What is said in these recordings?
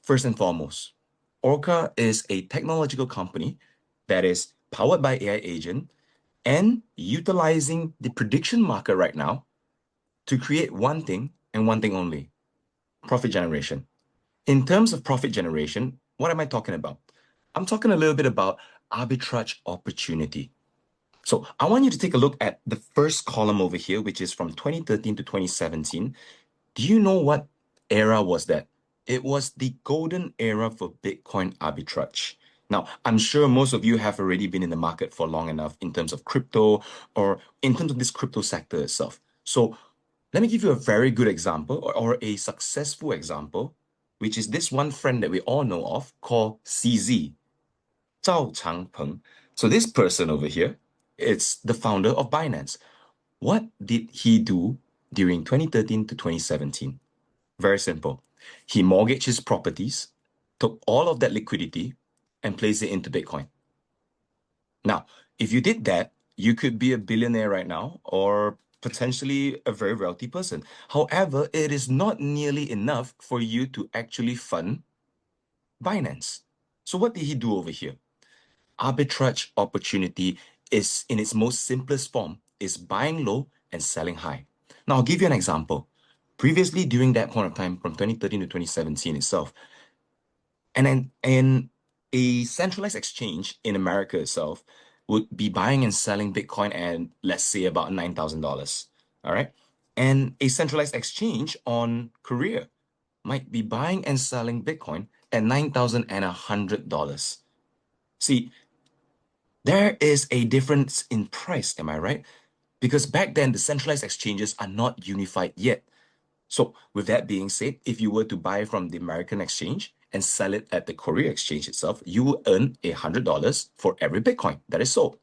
First and foremost, Orca is a technological company that is powered by AI agent and utilizing the prediction market right now to create one thing and one thing only, profit generation. In terms of profit generation, what am I talking about? I'm talking a little bit about arbitrage opportunity. So I want you to take a look at the first column over here, which is from 2013 to 2017. Do you know what era was that? It was the golden era for Bitcoin arbitrage. Now, I'm sure most of you have already been in the market for long enough in terms of crypto or in terms of this crypto sector itself. So let me give you a very good example or a successful example, which is this one friend that we all know of called CZ, Zhao Changpeng. So this person over here, it's the founder of Binance. What did he do during 2013 to 2017? Very simple. He mortgaged his properties, took all of that liquidity, and placed it into Bitcoin. Now, if you did that, you could be a billionaire right now or potentially a very wealthy person. However, it is not nearly enough for you to actually fund Binance. So what did he do over here? Arbitrage opportunity is in its most simplest form is buying low and selling high. Now, I'll give you an example. Previously, during that point of time, from 2013 to 2017 itself, and then a centralized exchange in America itself would be buying and selling Bitcoin at, let's say, about $9,000. All right. And a centralized exchange on Korea might be buying and selling Bitcoin at $9,100. See, there is a difference in price, am I right? Because back then, the centralized exchanges are not unified yet. So with that being said, if you were to buy from the American exchange and sell it at the Korea exchange itself, you will earn $100 for every Bitcoin that is sold.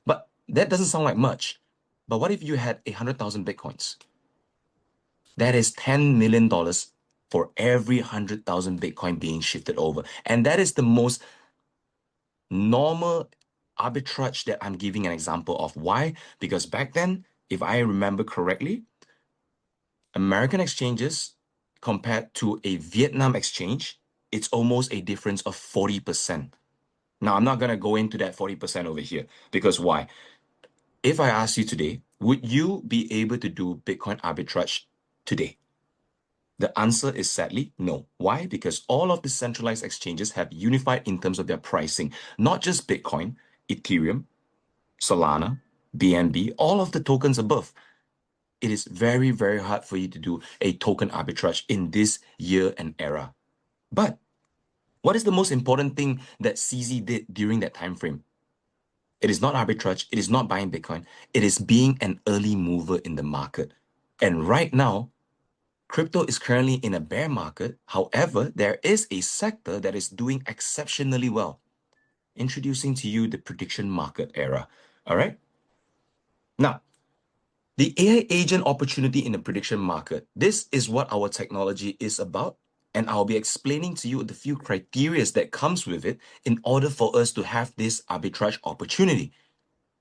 But that doesn't sound like much. But what if you had 100,000 Bitcoins? That is $10 million for every 100,000 Bitcoin being shifted over. And that is the most normal arbitrage that I'm giving an example of. Why? Because back then, if I remember correctly, American exchanges compared to a Vietnam exchange, it's almost a difference of 40%. Now, I'm not going to go into that 40% over here because why? If I ask you today, would you be able to do Bitcoin arbitrage today? The answer is sadly no. Why? Because all of the centralized exchanges have unified in terms of their pricing, not just Bitcoin, Ethereum, Solana, BNB, all of the tokens above. It is very, very hard for you to do a token arbitrage in this year and era. But what is the most important thing that CZ did during that time frame? It is not arbitrage. It is not buying Bitcoin. It is being an early mover in the market. And right now, crypto is currently in a bear market. However, there is a sector that is doing exceptionally well. Introducing to you the prediction market era. All right. Now, the AI agent opportunity in the prediction market. This is what our technology is about. And I'll be explaining to you the few criteria that comes with it in order for us to have this arbitrage opportunity.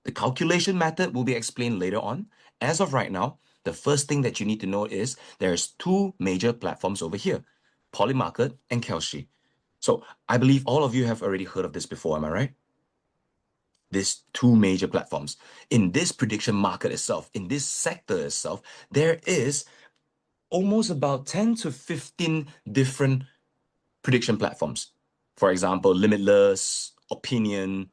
The calculation method will be explained later on. As of right now, the first thing that you need to know is there's two major platforms over here, Polymarket and Kalshi. So I believe all of you have already heard of this before, am I right? These two major platforms. In this prediction market itself, in this sector itself, there is almost about 10 to 15 different prediction platforms. For example, Limitless, Opinion,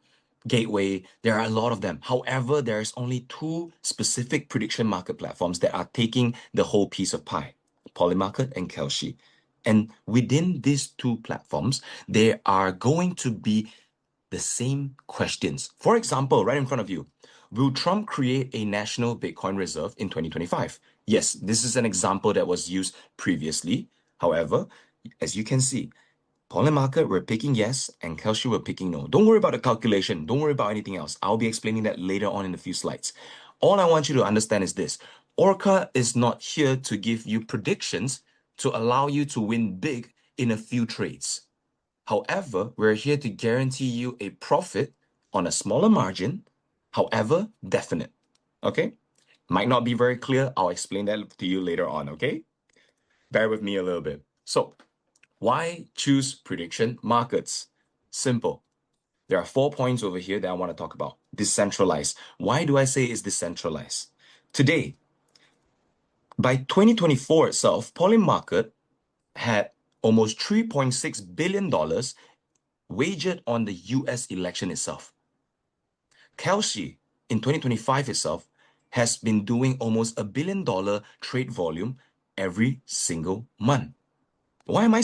Gateway, there are a lot of them. However, there's only two specific prediction market platforms that are taking the whole piece of pie, Polymarket and Kalshi. And within these two platforms, there are going to be the same questions. For example, right in front of you, will Trump create a national Bitcoin reserve in 2025? Yes, this is an example that was used previously. However, as you can see, Polymarket, we're picking yes, and Kalshi, we're picking no. Don't worry about the calculation. Don't worry about anything else. I'll be explaining that later on in a few slides. All I want you to understand is this. Orca is not here to give you predictions to allow you to win big in a few trades. However, we're here to guarantee you a profit on a smaller margin, however, definite. Okay? Might not be very clear. I'll explain that to you later on, okay? Bear with me a little bit. So, Why choose prediction markets? Simple. There are 4 points over here that I want to talk about. Decentralized. Why do I say it's decentralized? Today, by 2024 itself, Polymarket had almost $3.6 billion wagered on the US election itself. Kelsey in 2025 itself has been doing almost $1 billion trade volume every single month. Why am I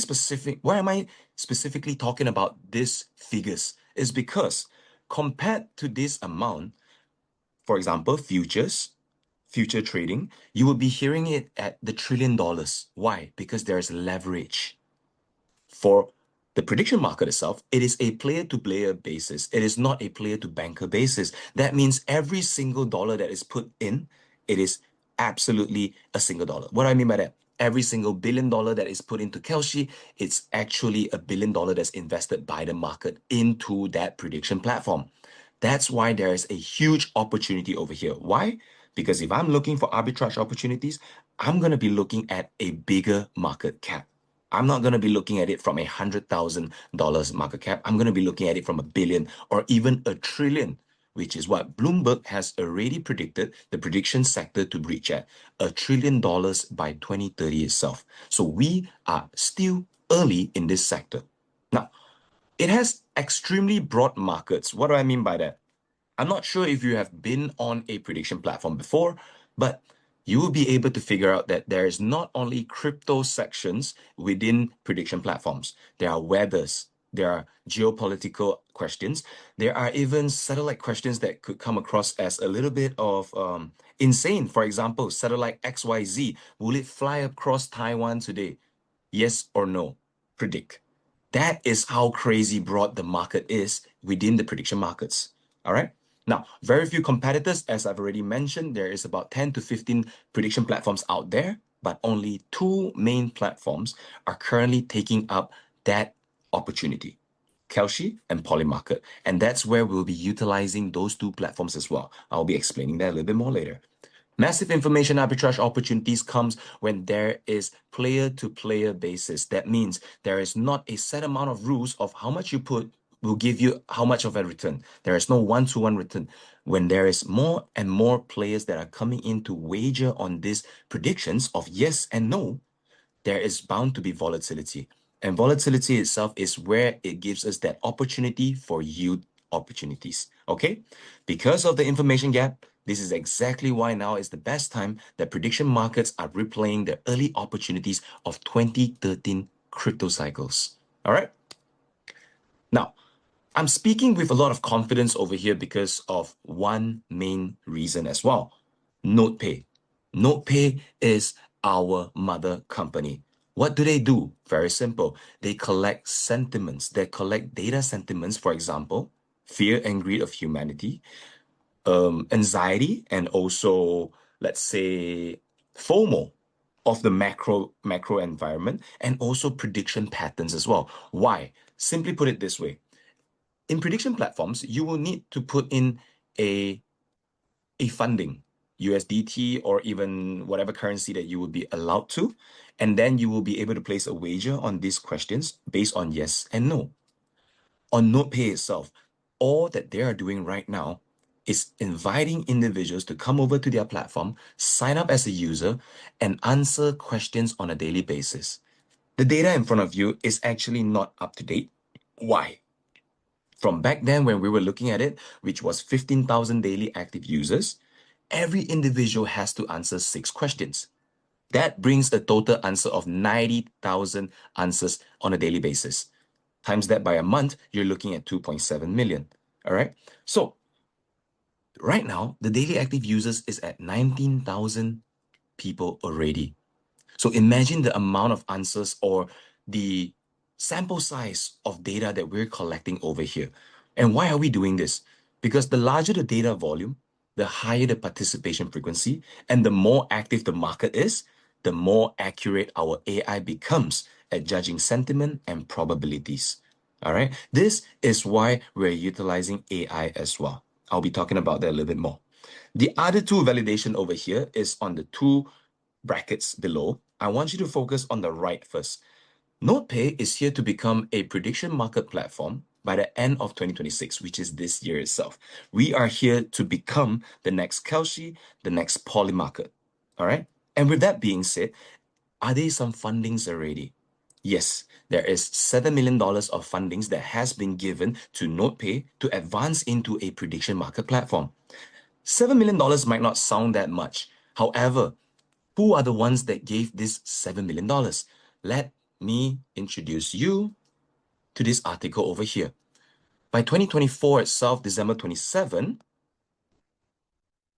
specifically talking about these figures? Is because compared to this amount, for example, future trading, you will be hearing it at the $1 trillion. Why? Because there's leverage. For the prediction market itself, it is a player to player basis. It is not a player to banker basis. That means every single dollar that is put in, it is absolutely a single dollar. What do I mean by that? Every single $1 billion that is put into Kelshi, it's actually $1 billion that's invested by the market into that prediction platform. That's why there is a huge opportunity over here. Why? Because if I'm looking for arbitrage opportunities, I'm going to be looking at a bigger market cap. I'm not going to be looking at it from $100,000 market cap. I'm going to be looking at it from $1 billion or even $1 trillion, which is what Bloomberg has already predicted the prediction sector to reach at $1 trillion by 2030 itself. So we are still early in this sector. Now, it has extremely broad markets. What do I mean by that? I'm not sure if you have been on a prediction platform before, but you will be able to figure out that there is not only crypto sections within prediction platforms. There are weathers, there are geopolitical questions, there are even satellite questions that could come across as a little bit of insane. For example, satellite XYZ, will it fly across Taiwan today? Yes or no? Predict. That is how crazy broad the market is within the prediction markets. All right. Now, very few competitors, as I've already mentioned, there is about 10 to 15 prediction platforms out there, but only two main platforms are currently taking up that opportunity, Kelshi and Polymarket. And that's where we'll be utilizing those two platforms as well. I'll be explaining that a little bit more later. Massive information arbitrage opportunities comes when there is player-to-player basis. That means there is not a set amount of rules of how much you put will give you how much of a return. There is no one-to-one return. When there is more and more players that are coming in to wager on these predictions of yes and no, there is bound to be volatility. And volatility itself is where it gives us that opportunity for yield opportunities. Okay? Because of the information gap, this is exactly why now is the best time that prediction markets are replaying the early opportunities of 2013 crypto cycles. All right? Now, I'm speaking with a lot of confidence over here because of one main reason as well. NotePay. NotePay is our mother company. What do they do? Very simple. They collect sentiments. They collect data sentiments, for example, fear and greed of humanity, anxiety, and also, let's say, FOMO of the macro environment, and also prediction patterns as well. Why? Simply put it this way. In prediction platforms, you will need to put in a funding, USDT or even whatever currency that you will be allowed to, and then you will be able to place a wager on these questions based on yes and no. On NotePay itself, all that they are doing right now is inviting individuals to come over to their platform, sign up as a user, and answer questions on a daily basis. The data in front of you is actually not up to date. Why? From back then when we were looking at it, which was 15,000 daily active users, every individual has to answer 6 questions. That brings a total answer of 90,000 answers on a daily basis. Times that by a month, you're looking at 2.7 million. All right. So right now, the daily active users is at 19,000 people already. So imagine the amount of answers or the sample size of data that we're collecting over here. And why are we doing this? Because the larger the data volume, the higher the participation frequency, and the more active the market is, the more accurate our AI becomes at judging sentiment and probabilities. All right. This is why we're utilizing AI as well. I'll be talking about that a little bit more. The other two validation over here is on the two brackets below. I want you to focus on the right first. NotePay is here to become a prediction market platform by the end of 2026, which is this year itself. We are here to become the next Kelsey, the next Polymarket. All right. And with that being said, are there some fundings already? Yes, there is $7 million of fundings that has been given to NotePay to advance into a prediction market platform. $7 million might not sound that much. However, who are the ones that gave this $7 million? Let me introduce you to this article over here. By 2024 itself, December 27,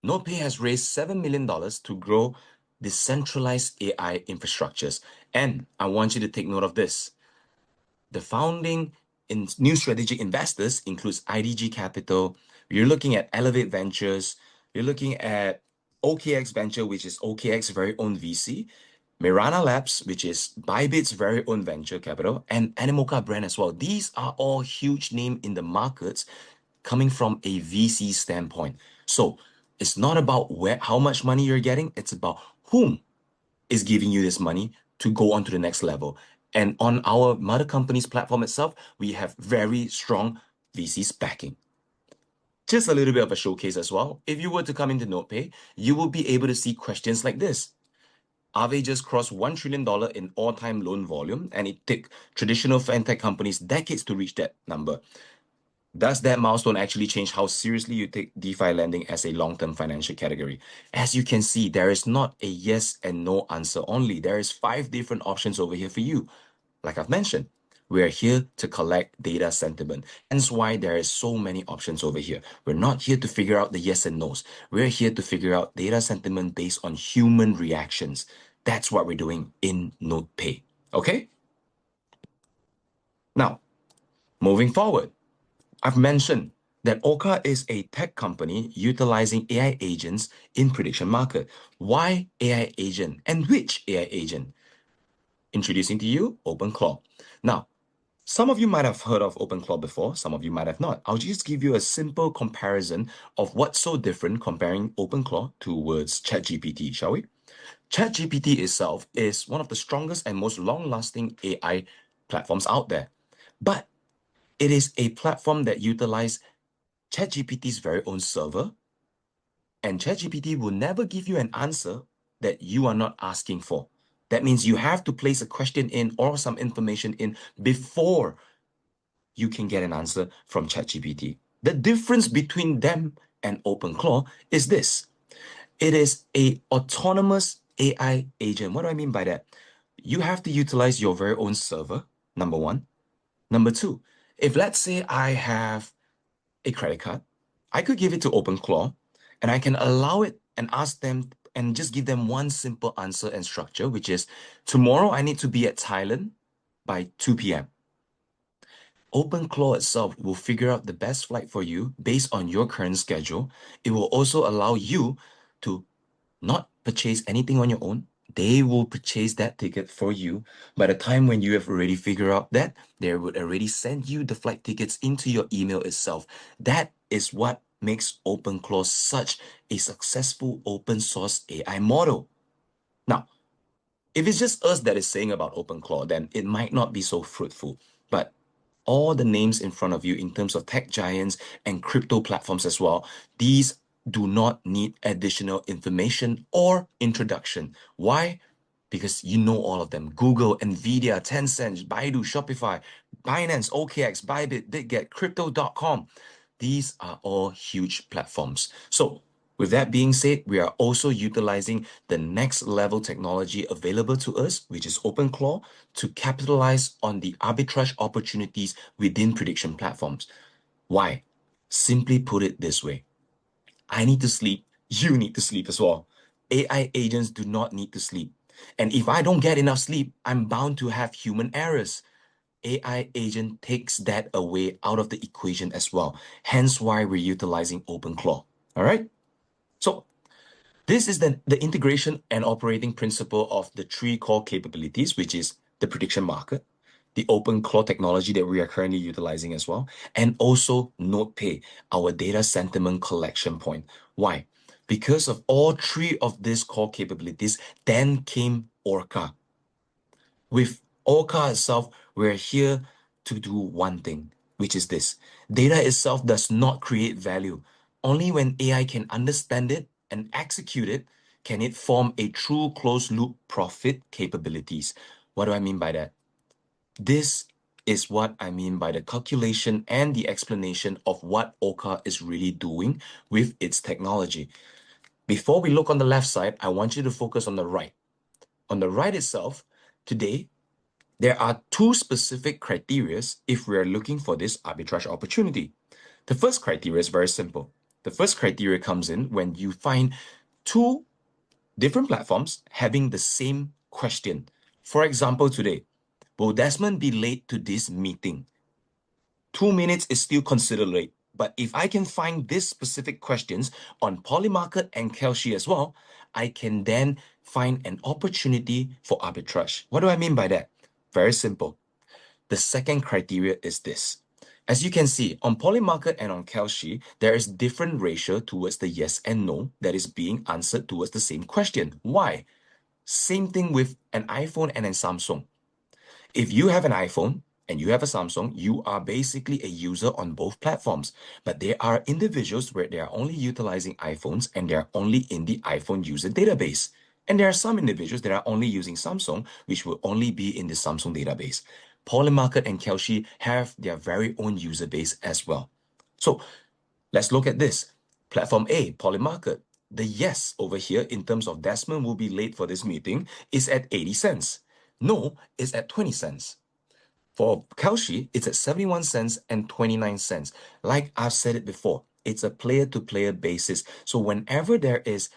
NotePay has raised $7 million to grow decentralized AI infrastructures. And I want you to take note of this. The founding in new strategic investors includes IDG Capital. You're looking at Elevate Ventures. You're looking at OKX Venture, which is OKX's very own VC. Mirana Labs, which is Bybit's very own venture capital, and Animoca Brand as well. These are all huge name in the markets coming from a VC standpoint. So it's not about how much money you're getting, it's about whom is giving you this money to go on to the next level. And on our mother company's platform itself, we have very strong VCs backing. Just a little bit of a showcase as well. If you were to come into NotePay, you will be able to see questions like this. Aave just crossed $1 trillion in all-time loan volume, and it took traditional fintech companies decades to reach that number. Does that milestone actually change how seriously you take DeFi lending as a long-term financial category? As you can see, there is not a yes and no answer only. There is 5 different options over here for you. Like I've mentioned, we are here to collect data sentiment. Hence why there is so many options over here. We're not here to figure out the yes and no's. We're here to figure out data sentiment based on human reactions. That's what we're doing in NotePay. Okay? Now, moving forward, I've mentioned that Orca is a tech company utilizing AI agents in prediction market. Why AI agent and which AI agent? Introducing to you OpenClaw. Now, some of you might have heard of OpenClaw before, some of you might have not. I'll just give you a simple comparison of what's so different comparing OpenClaw towards ChatGPT, shall we? ChatGPT itself is one of the strongest and most long-lasting AI platforms out there. But it is a platform that utilizes ChatGPT's very own server, and ChatGPT will never give you an answer that you are not asking for. That means you have to place a question in or some information in before you can get an answer from ChatGPT. The difference between them and OpenClaw is this. It is a autonomous AI agent. What do I mean by that? You have to utilize your very own server, number one. Number two, if let's say I have a credit card, I could give it to OpenClaw and I can allow it and ask them and just give them one simple answer and structure, which is tomorrow I need to be at Thailand by 2 p.m. OpenClaw itself will figure out the best flight for you based on your current schedule. It will also allow you to not purchase anything on your own. They will purchase that ticket for you. By the time when you have already figured out that, they would already send you the flight tickets into your email itself. That is what makes OpenClaw such a successful open source AI model. Now, if it's just us that is saying about OpenClaw, then it might not be so fruitful. But all the names in front of you in terms of tech giants and crypto platforms as well, these do not need additional information or introduction. Why? Because you know all of them. Google, Nvidia, Tencent, Baidu, Shopify, Binance, OKX, Bybit, BitGet, Crypto.com. These are all huge platforms. So with that being said, we are also utilizing the next level technology available to us, which is OpenClaw, to capitalize on the arbitrage opportunities within prediction platforms. Why? Simply put it this way. I need to sleep, you need to sleep as well. AI agents do not need to sleep. And if I don't get enough sleep, I'm bound to have human errors. AI agent takes that away out of the equation as well. Hence why we're utilizing OpenClaw. All right? So this is the integration and operating principle of the 3 core capabilities, which is the prediction market, the OpenClaw technology that we are currently utilizing as well, and also NotePay, our data sentiment collection point. Why? Because of all 3 of these core capabilities, then came Orca. With Orca itself, we're here to do one thing, which is this. Data itself does not create value. Only when AI can understand it and execute it can it form a true closed loop profit capabilities. What do I mean by that? This is what I mean by the calculation and the explanation of what Orca is really doing with its technology. Before we look on the left side, I want you to focus on the right. On the right itself, today, there are two specific criteria if we are looking for this arbitrage opportunity. The first criteria is very simple. The first criteria comes in when you find two different platforms having the same question. For example, today, will Desmond be late to this meeting? 2 minutes is still considered late. But if I can find these specific questions on Polymarket and Kalshi as well, I can then find an opportunity for arbitrage. What do I mean by that? Very simple. The second criteria is this. As you can see, on Polymarket and on Kalshi, there is different ratio towards the yes and no that is being answered towards the same question. Why? Same thing with an iPhone and a Samsung. If you have an iPhone and you have a Samsung, you are basically a user on both platforms. But there are individuals where they are only utilizing iPhones and they are only in the iPhone user database. And there are some individuals that are only using Samsung, which will only be in the Samsung database. Polymarket and Kelshi have their very own user base as well. So let's look at this. Platform A, Polymarket. The yes over here in terms of Desmond will be late for this meeting is at 80 cents. No is at 20 cents. For Kalshi, it's at 71 cents and 29 cents. Like I've said it before, it's a player-to-player basis. So whenever there is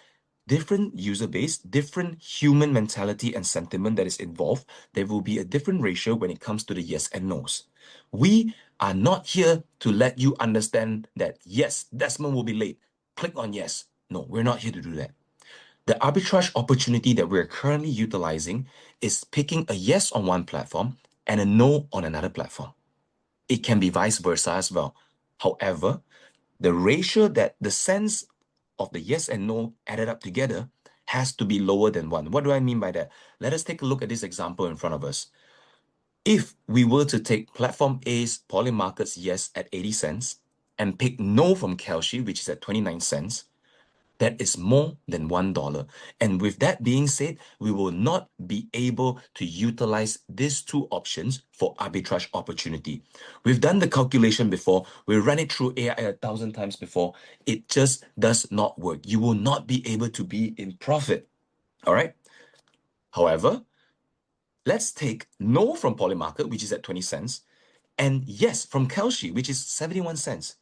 different user base, different human mentality and sentiment that is involved, there will be a different ratio when it comes to the yes and no's. We are not here to let you understand that, yes, Desmond will be late. Click on yes. No, we're not here to do that. The arbitrage opportunity that we're currently utilizing is picking a yes on one platform and a no on another platform. It can be vice versa as well. However, the ratio that the sense of the yes and no added up together has to be lower than one. What do I mean by that? Let us take a look at this example in front of us. If we were to take platform A's Polymarket's yes at 80 cents and pick no from Kelshi, which is at 29 cents, that is more than $1. And with that being said, we will not be able to utilize these two options for arbitrage opportunity. We've done the calculation before. We ran it through AI 1,000 times before. It just does not work. You will not be able to be in profit. All right. However, let's take no from Polymarket, which is at 20 cents, and yes from Kelshi, which is 71 cents.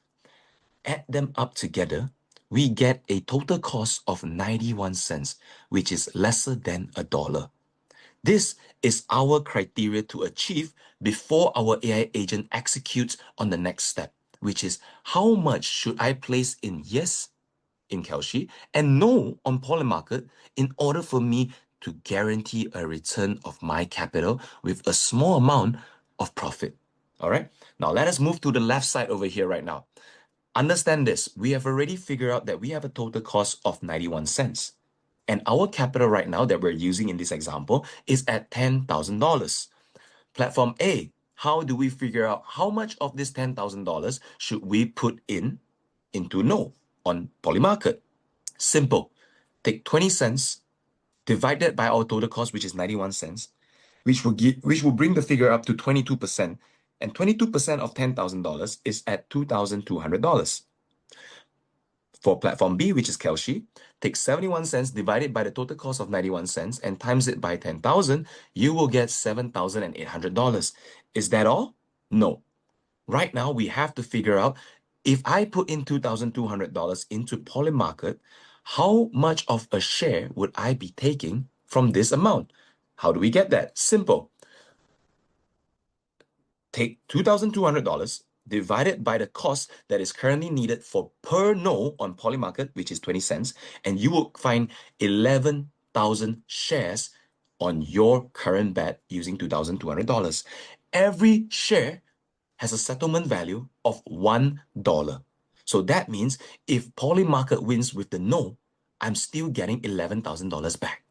Add them up together, we get a total cost of 91 cents, which is lesser than $1. This is our criteria to achieve before our AI agent executes on the next step, which is how much should I place in yes in Kelshi and no on Polymarket in order for me to guarantee a return of my capital with a small amount of profit. All right. Now let us move to the left side over here right now. Understand this, we have already figured out that we have a total cost of 91 cents. And our capital right now that we're using in this example is at $10,000. Platform A, how do we figure out how much of this $10,000 should we put into no on Polymarket? Simple. Take 20 cents divided by our total cost, which is 91 cents, which will bring the figure up to 22%. And 22% of $10,000 is at $2,200. For platform B, which is Kelshi, take 71 cents divided by the total cost of 91 cents and times it by 10,000, you will get $7,800. Is that all? No. Right now, we have to figure out if I put in $2,200 into Polymarket, how much of a share would I be taking from this amount? How do we get that? Simple. Take $2,200 divided by the cost that is currently needed for per no on Polymarket, which is 20 cents, and you will find 11,000 shares on your current bet using $2,200. Every share has a settlement value of $1. So that means if Polymarket wins with the no, I'm still getting $11,000 back.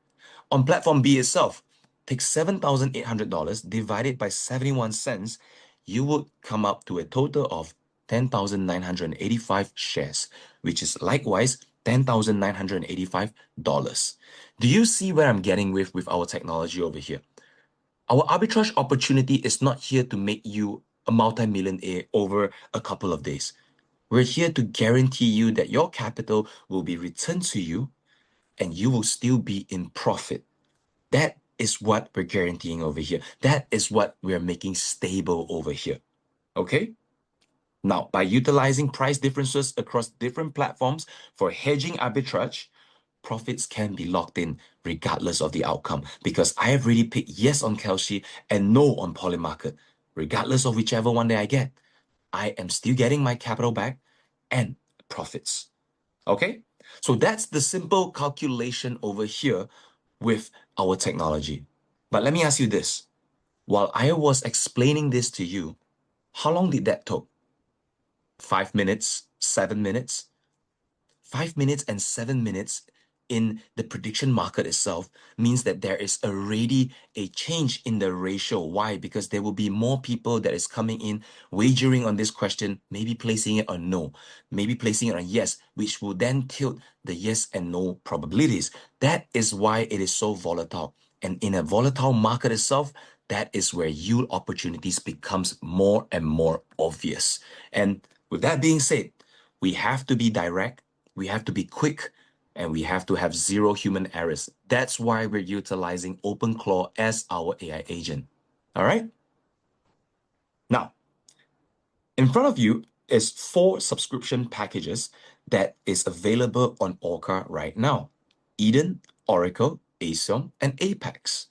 On platform B itself, take $7,800 divided by 71 cents, you would come up to a total of 10,985 shares, which is likewise $10,985. Do you see where I'm getting with our technology over here? Our arbitrage opportunity is not here to make you a multi-millionaire over a couple of days. We're here to guarantee you that your capital will be returned to you and you will still be in profit. That is what we're guaranteeing over here. That is what we're making stable over here. Okay? Now, by utilizing price differences across different platforms for hedging arbitrage, profits can be locked in regardless of the outcome because I have really picked yes on Kalshi and no on Polymarket. Regardless of whichever one that I get, I am still getting my capital back and profits. Okay? So that's the simple calculation over here with our technology. But let me ask you this. While I was explaining this to you, how long did that take? 5 minutes, 7 minutes? 5 minutes and 7 minutes in the prediction market itself means that there is already a change in the ratio. Why? Because there will be more people that is coming in, wagering on this question, maybe placing it on no, maybe placing it on yes, which will then tilt the yes and no probabilities. That is why it is so volatile. And in a volatile market itself, that is where yield opportunities becomes more and more obvious. And with that being said, we have to be direct, we have to be quick, and we have to have zero human errors. That's why we're utilizing OpenClaw as our AI agent. All right? Now, in front of you is 4 subscription packages that is available on Orca right now. Eden, Oracle, Axiom, and Apex.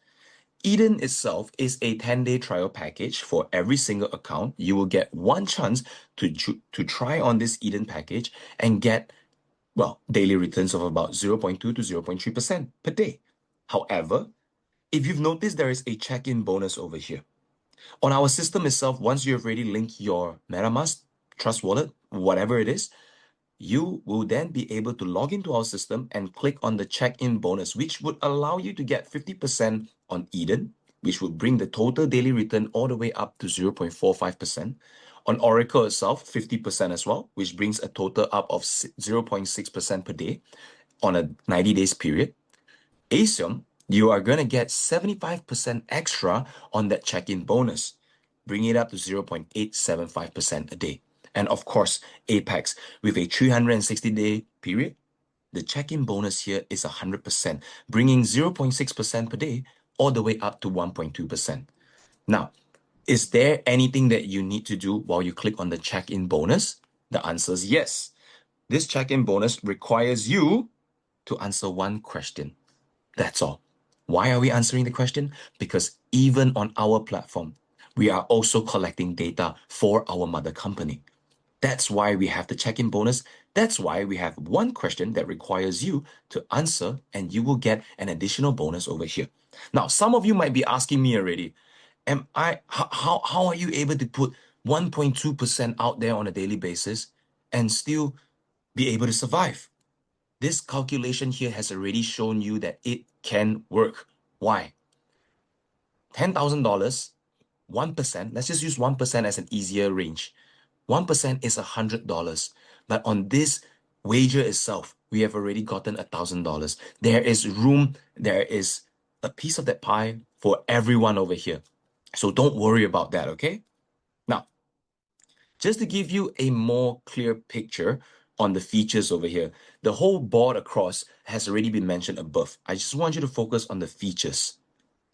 Eden itself is a 10-day trial package. For every single account, you will get one chance to try on this Eden package and get, well, daily returns of about 0.2 to 0.3% per day. However, if you've noticed, there is a check-in bonus over here. On our system itself, once you have already linked your MetaMask, Trust Wallet, whatever it is, you will then be able to log into our system and click on the check-in bonus, which would allow you to get 50% on Eden, which would bring the total daily return all the way up to 0.45%. On Oracle itself, 50% as well, which brings a total up of 0.6% per day on a 90 days period. Axiom, you are going to get 75% extra on that check-in bonus, bringing it up to 0.875% a day. And of course, Apex, with a 360-day period, the check-in bonus here is 100%, bringing 0.6% per day all the way up to 1.2%. Now, is there anything that you need to do while you click on the check-in bonus? The answer is yes. This check-in bonus requires you to answer one question. That's all. Why are we answering the question? Because even on our platform, we are also collecting data for our mother company. That's why we have the check-in bonus. That's why we have one question that requires you to answer, and you will get an additional bonus over here. Now, some of you might be asking me already, how are you able to put 1.2% out there on a daily basis and still be able to survive? This calculation here has already shown you that it can work. Why? $10,000, 1%, let's just use 1% as an easier range. 1% is $100. But on this wager itself, we have already gotten $1,000. There is room, there is a piece of that pie for everyone over here. So don't worry about that, okay? Now, just to give you a more clear picture on the features over here, the whole board across has already been mentioned above. I just want you to focus on the features.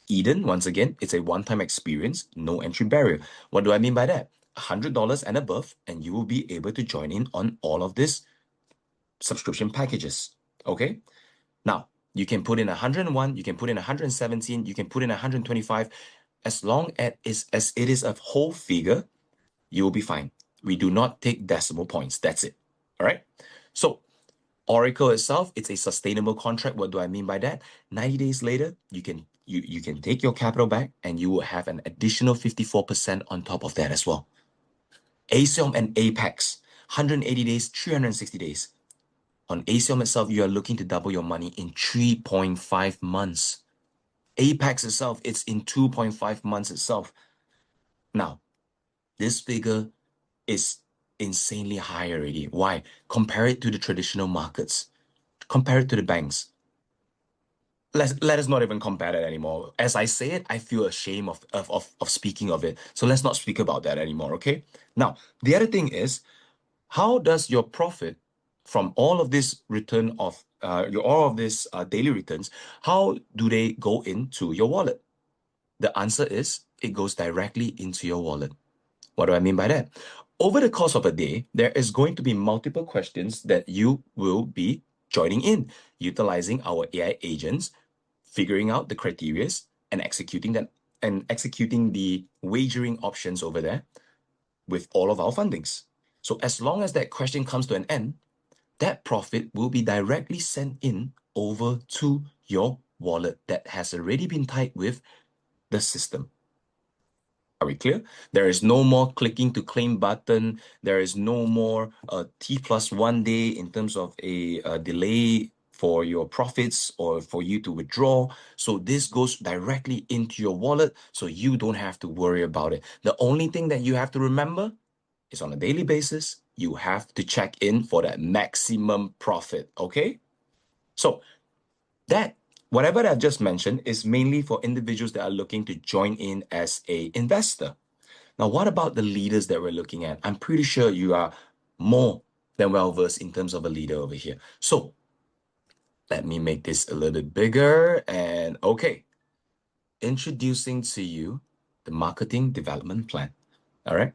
Eden, once again, it's a one-time experience, no entry barrier. What do I mean by that? $100 and above, and you will be able to join in on all of these subscription packages. Okay? Now, you can put in 101, you can put in 117, you can put in 125. As long as it is a whole figure, you will be fine. We do not take decimal points. That's it. All right? So, Oracle itself, it's a sustainable contract. What do I mean by that? 90 days later, you can take your capital back and you will have an additional 54% on top of that as well. Axiom and Apex, 180 days, 360 days. On Axiom itself, you are looking to double your money in 3.5 months. Apex itself, it's in 2.5 months itself. Now, this figure is insanely high already. Why? Compare it to the traditional markets. Compare it to the banks. Let us not even compare that anymore. As I say it, I feel ashamed of speaking of it. So let's not speak about that anymore, okay? Now, the other thing is, how does your profit from all of this return of all of these daily returns, how do they go into your wallet? The answer is it goes directly into your wallet. What do I mean by that? Over the course of a day, there is going to be multiple questions that you will be joining in, utilizing our AI agents, figuring out the criterias and executing the wagering options over there with all of our fundings. So as long as that question comes to an end, that profit will be directly sent in over to your wallet that has already been tied with the system. Are we clear? There is no more clicking to claim button. There is no more T+1 day in terms of a delay for your profits or for you to withdraw. So this goes directly into your wallet, so you don't have to worry about it. The only thing that you have to remember is on a daily basis, you have to check in for that maximum profit, okay? So that whatever I've just mentioned is mainly for individuals that are looking to join in as a investor. Now, what about the leaders that we're looking at? I'm pretty sure you are more than well versed in terms of a leader over here. So let me make this a little bit bigger. And okay, introducing to you the marketing development plan. All right.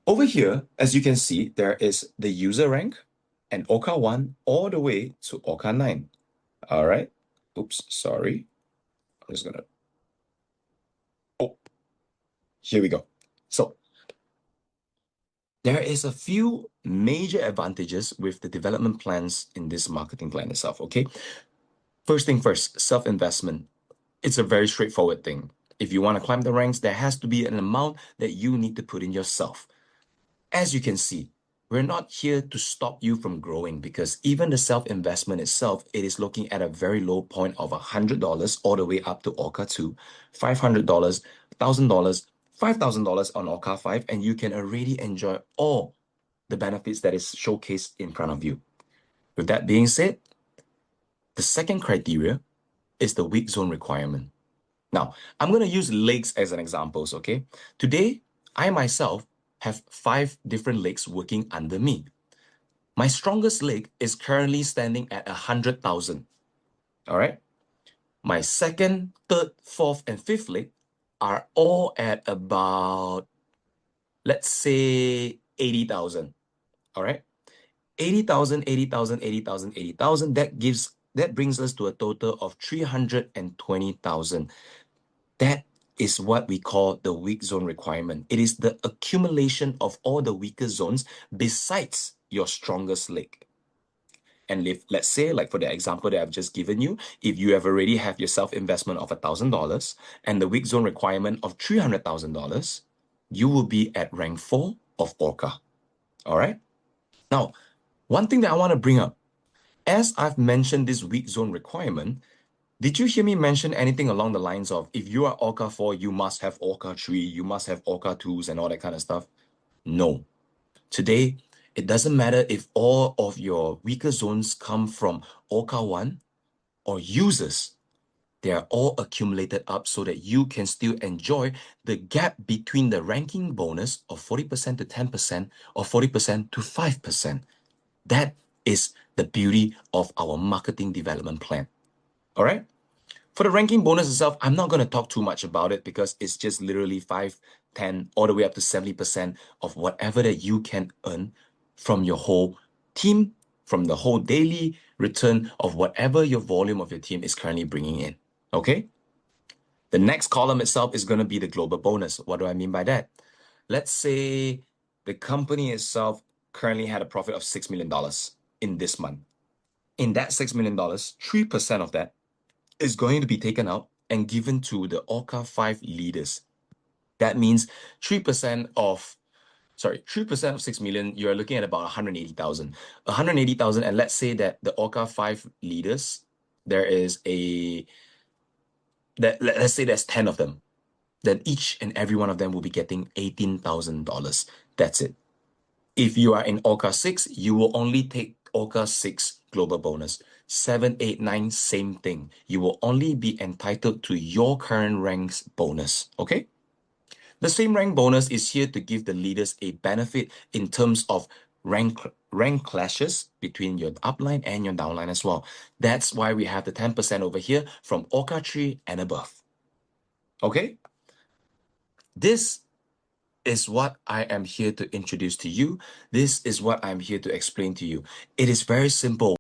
Over here, as you can see, there is the user rank and Orca 1 all the way to Orca 9. All right. Oops, sorry. I'm just gonna, oh, here we go. So there is a few major advantages with the development plans in this marketing plan itself, okay? First thing first, self-investment. It's a very straightforward thing. If you want to climb the ranks, there has to be an amount that you need to put in yourself. As you can see, we're not here to stop you from growing because even the self-investment itself, it is looking at a very low point of $100 all the way up to Orca 2, $500, $1,000, $5,000 on Orca 5, and you can already enjoy all the benefits that is showcased in front of you. With that being said, the second criteria is the weak zone requirement. Now, I'm going to use legs as an example, okay? Today, I myself have 5 different legs working under me. My strongest leg is currently standing at 100,000. All right. My second, third, fourth, and fifth leg are all at about, let's say, 80,000. All right. 80,000, 80,000, 80,000, 80,000. That brings us to a total of 320,000. That is what we call the weak zone requirement. It is the accumulation of all the weaker zones besides your strongest leg. And if, let's say, like for the example that I've just given you, if you have already have your self-investment of $1,000 and the weak zone requirement of $300,000, you will be at rank 4 of Orca. All right. Now, one thing that I want to bring up, as I've mentioned this weak zone requirement, did you hear me mention anything along the lines of if you are Orca 4, you must have Orca 3, you must have Orca 2s and all that kind of stuff? No. Today, it doesn't matter if all of your weaker zones come from Orca 1 or users. They are all accumulated up so that you can still enjoy the gap between the ranking bonus of 40% to 10% or 40% to 5%. That is the beauty of our marketing development plan. All right? For the ranking bonus itself, I'm not going to talk too much about it because it's just literally 5, 10, all the way up to 70% of whatever that you can earn from your whole team, from the whole daily return of whatever your volume of your team is currently bringing in. Okay? The next column itself is going to be the global bonus. What do I mean by that? Let's say the company itself currently had a profit of $6 million in this month. In that $6 million, 3% of that is going to be taken out and given to the Orca 5 leaders. That means 3% of 3% of 6 million, you're looking at about 180,000. 180,000, and let's say that the Orca 5 leaders, there is a let's say there's 10 of them, then each and every one of them will be getting $18,000. That's it. If you are in Orca 6, you will only take Orca 6 global bonus. 7, 8, 9, same thing. You will only be entitled to your current rank's bonus. Okay? The same rank bonus is here to give the leaders a benefit in terms of rank clashes between your upline and your downline as well. That's why we have the 10% over here from Orca 3 and above. Okay? This is what I am here to introduce to you. This is what I'm here to explain to you. It is very simple.